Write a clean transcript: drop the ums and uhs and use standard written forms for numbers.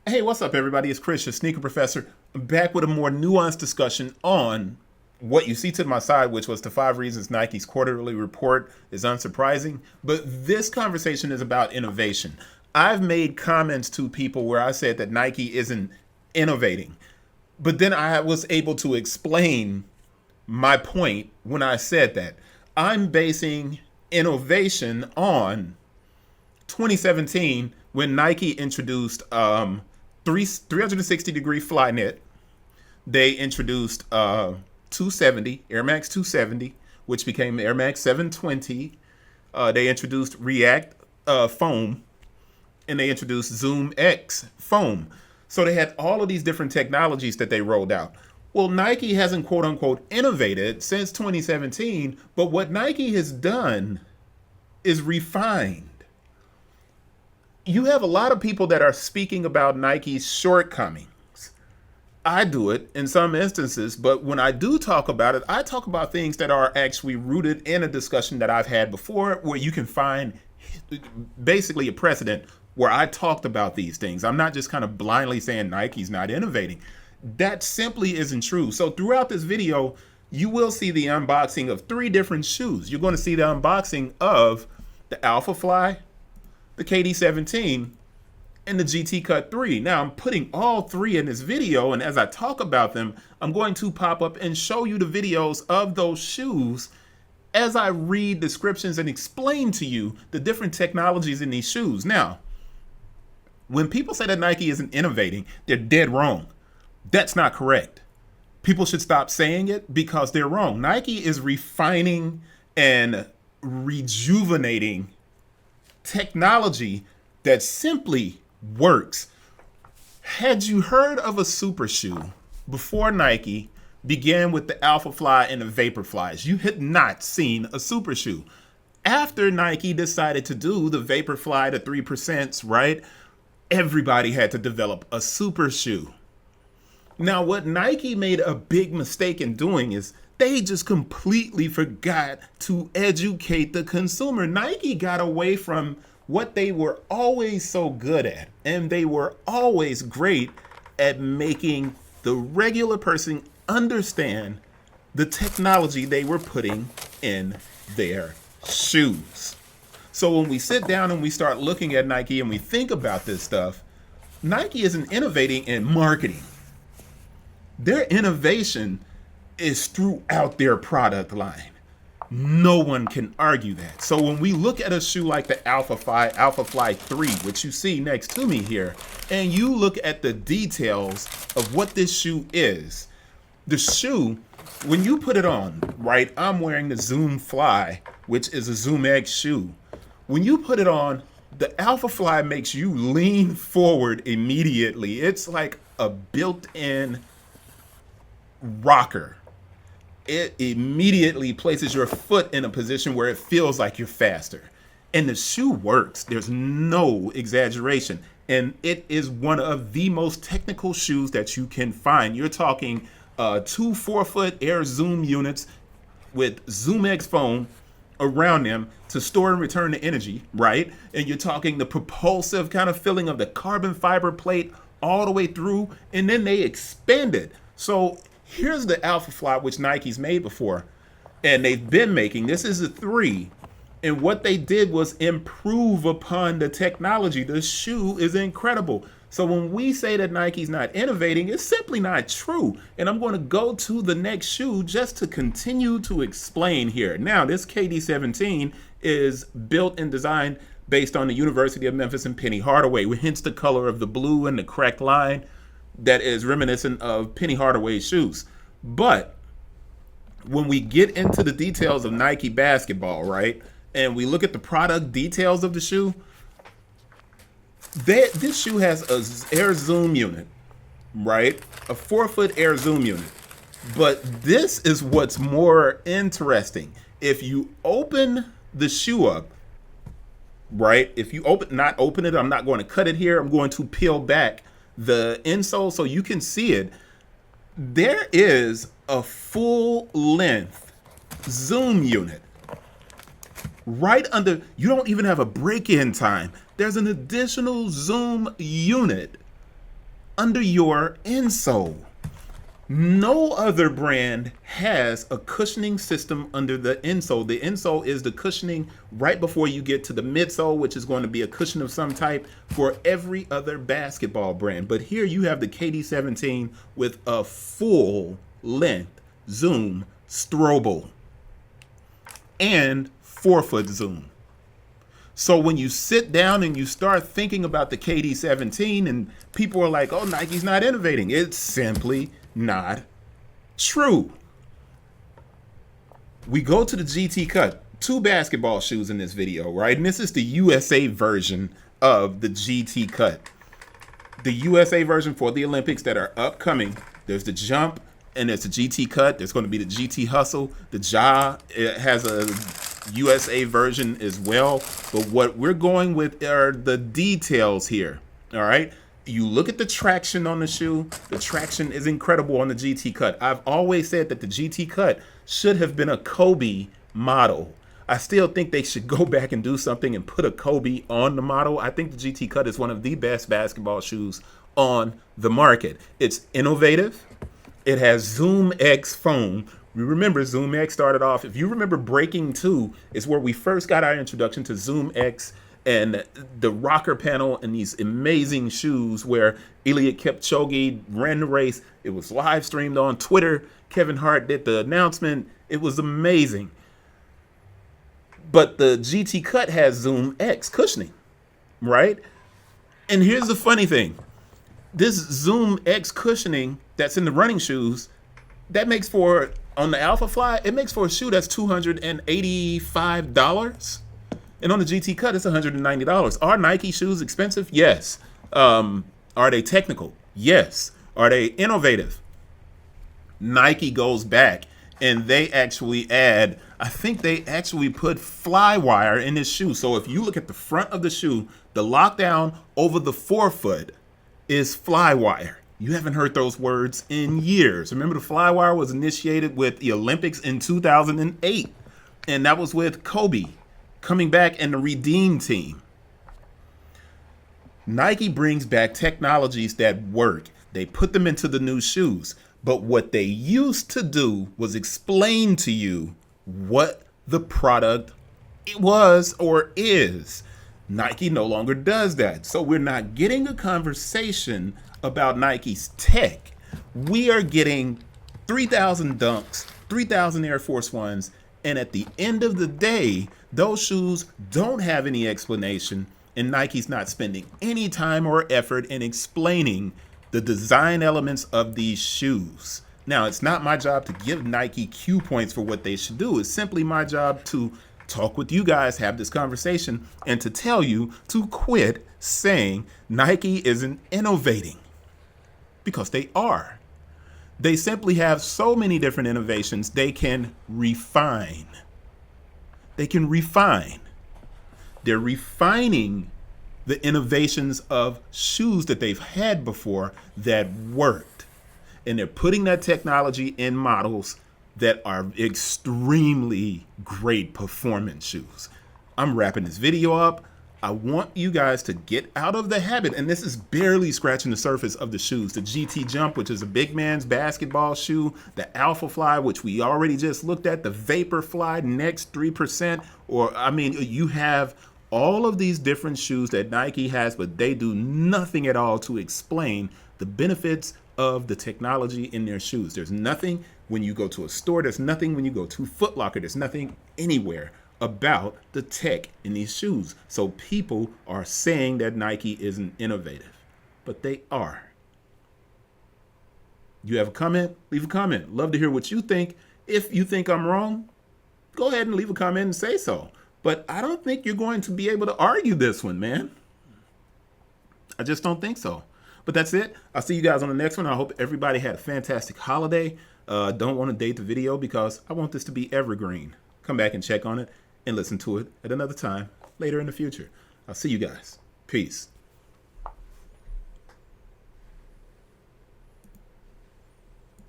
Hey, what's up, everybody? It's Chris, your sneaker professor, back with a more nuanced discussion on what you see to my side, which was the 5 reasons Nike's quarterly report is unsurprising. But this conversation is about innovation. I've made comments to people where I said that Nike isn't innovating, but then I was able to explain my point when I said that. I'm basing innovation on 2017 when Nike introduced 360-degree Flyknit. They introduced 270, Air Max 270, which became Air Max 720. They introduced React foam, and they introduced Zoom X foam. So they had all of these different technologies that they rolled out. Well, Nike hasn't quote unquote innovated since 2017, but what Nike has done is refined. You have a lot of people that are speaking about Nike's shortcomings. I do it in some instances, but when I do talk about it, I talk about things that are actually rooted in a discussion that I've had before, where you can find basically a precedent where I talked about these things. I'm not just kind of blindly saying Nike's not innovating. That simply isn't true. So throughout this video, you will see the unboxing of 3 different shoes. You're going to see the unboxing of the AlphaFly, the KD17, and the GT Cut 3. Now, I'm putting all 3 in this video, and as I talk about them, I'm going to pop up and show you the videos of those shoes as I read descriptions and explain to you the different technologies in these shoes. Now, when people say that Nike isn't innovating, they're dead wrong. That's not correct. People should stop saying it because they're wrong. Nike is refining and rejuvenating technology that simply works. Had you heard of a super shoe before Nike began with the AlphaFly and the Vaporflies? You had not seen a super shoe. After Nike decided to do the Vaporfly, the 3%, right? Everybody had to develop a super shoe. Now, what Nike made a big mistake in doing is they just completely forgot to educate the consumer. Nike got away from what they were always so good at, and they were always great at making the regular person understand the technology they were putting in their shoes. So when we sit down and we start looking at Nike and we think about this stuff, Nike isn't innovating in marketing. Their innovation is throughout their product line. No one can argue that. So when we look at a shoe like the AlphaFly 3, which you see next to me here, and you look at the details of what this shoe is, the shoe, when you put it on, right, I'm wearing the Zoom Fly, which is a Zoom X shoe. When you put it on, the AlphaFly makes you lean forward immediately. It's like a built-in rocker. It immediately places your foot in a position where it feels like you're faster. And the shoe works. There's no exaggeration. And it is one of the most technical shoes that you can find. You're talking 2 4-foot Air Zoom units with Zoom X foam around them to store and return the energy, right? And you're talking the propulsive kind of feeling of the carbon fiber plate all the way through, and then they expand it. So here's the AlphaFly, which Nike's made before, and they've been making. This is a 3, and what they did was improve upon the technology. The shoe is incredible. So when we say that Nike's not innovating, it's simply not true. And I'm going to go to the next shoe just to continue to explain here. Now, this KD17 is built and designed based on the University of Memphis and Penny Hardaway, hence the color of the blue and the correct line that is reminiscent of Penny Hardaway's shoes. But when we get into the details of Nike basketball, right, and we look at the product details of the shoe, this shoe has a Air Zoom unit, right, a 4-foot Air Zoom unit. But this is what's more interesting. If you open the shoe up, right, if you not open it, I'm not going to cut it here. I'm going to peel back the insole so you can see it. There is a full length Zoom unit right under. You don't even have a break-in time. There's an additional Zoom unit under your insole. No other brand has a cushioning system under the insole. The insole is the cushioning right before you get to the midsole, which is going to be a cushion of some type for every other basketball brand. But here you have the KD17 with a full length zoom strobel and 4-foot zoom. So when you sit down and you start thinking about the KD17 and people are like, oh, Nike's not innovating, it's simply not true. We go to the GT Cut, 2 basketball shoes in this video, right? And this is the USA version of the GT Cut. The USA version for the Olympics that are upcoming. There's the Jump and there's the GT Cut. There's going to be the GT Hustle. The Ja, it has a USA version as well. But what we're going with are the details here, all right? You look at the traction on the shoe. The traction is incredible on the GT Cut. I've always said that the GT Cut should have been a Kobe model. I still think they should go back and do something and put a Kobe on the model. I think the GT Cut is one of the best basketball shoes on the market. It's innovative. It has Zoom X foam. We remember Zoom X started off, if you remember Breaking 2 is where we first got our introduction to Zoom X and the rocker panel and these amazing shoes where Eliud Kipchoge ran the race. It was live streamed on Twitter. Kevin Hart did the announcement. It was amazing. But the GT Cut has Zoom X cushioning, right? And here's the funny thing. This Zoom X cushioning that's in the running shoes, that makes for, on the AlphaFly, it makes for a shoe that's $285. And on the GT Cut, it's $190. Are Nike shoes expensive? Yes. Are they technical? Yes. Are they innovative? Nike goes back and they actually add, I think they actually put fly wire in this shoe. So if you look at the front of the shoe, the lockdown over the forefoot is fly wire. You haven't heard those words in years. Remember, the fly wire was initiated with the Olympics in 2008. And that was with Kobe coming back and the Redeem team. Nike brings back technologies that work. They put them into the new shoes. But what they used to do was explain to you what the product was or is. Nike no longer does that. So we're not getting a conversation about Nike's tech. We are getting 3,000 Dunks, 3,000 Air Force Ones, and at the end of the day, those shoes don't have any explanation, and Nike's not spending any time or effort in explaining the design elements of these shoes. Now, it's not my job to give Nike Q points for what they should do. It's simply my job to talk with you guys, have this conversation, and to tell you to quit saying Nike isn't innovating, because they are. They simply have so many different innovations they can refine. They can refine. They're refining the innovations of shoes that they've had before that worked. And they're putting that technology in models that are extremely great performance shoes. I'm wrapping this video up. I want you guys to get out of the habit, and this is barely scratching the surface of the shoes. The GT Jump, which is a big man's basketball shoe, the AlphaFly, which we already just looked at, the Vaporfly Next 3%, or I mean, you have all of these different shoes that Nike has, but they do nothing at all to explain the benefits of the technology in their shoes. There's nothing when you go to a store, there's nothing when you go to Foot Locker, there's nothing anywhere about the tech in these shoes. So people are saying that Nike isn't innovative, but they are. You have a comment? Leave a comment. Love to hear what you think. If you think I'm wrong, go ahead and leave a comment and say so. But I don't think you're going to be able to argue this one, man. I just don't think so. But that's it. I'll see you guys on the next one. I hope everybody had a fantastic holiday. Don't want to date the video because I want this to be evergreen. Come back and check on it and listen to it at another time later in the future. I'll see you guys. Peace.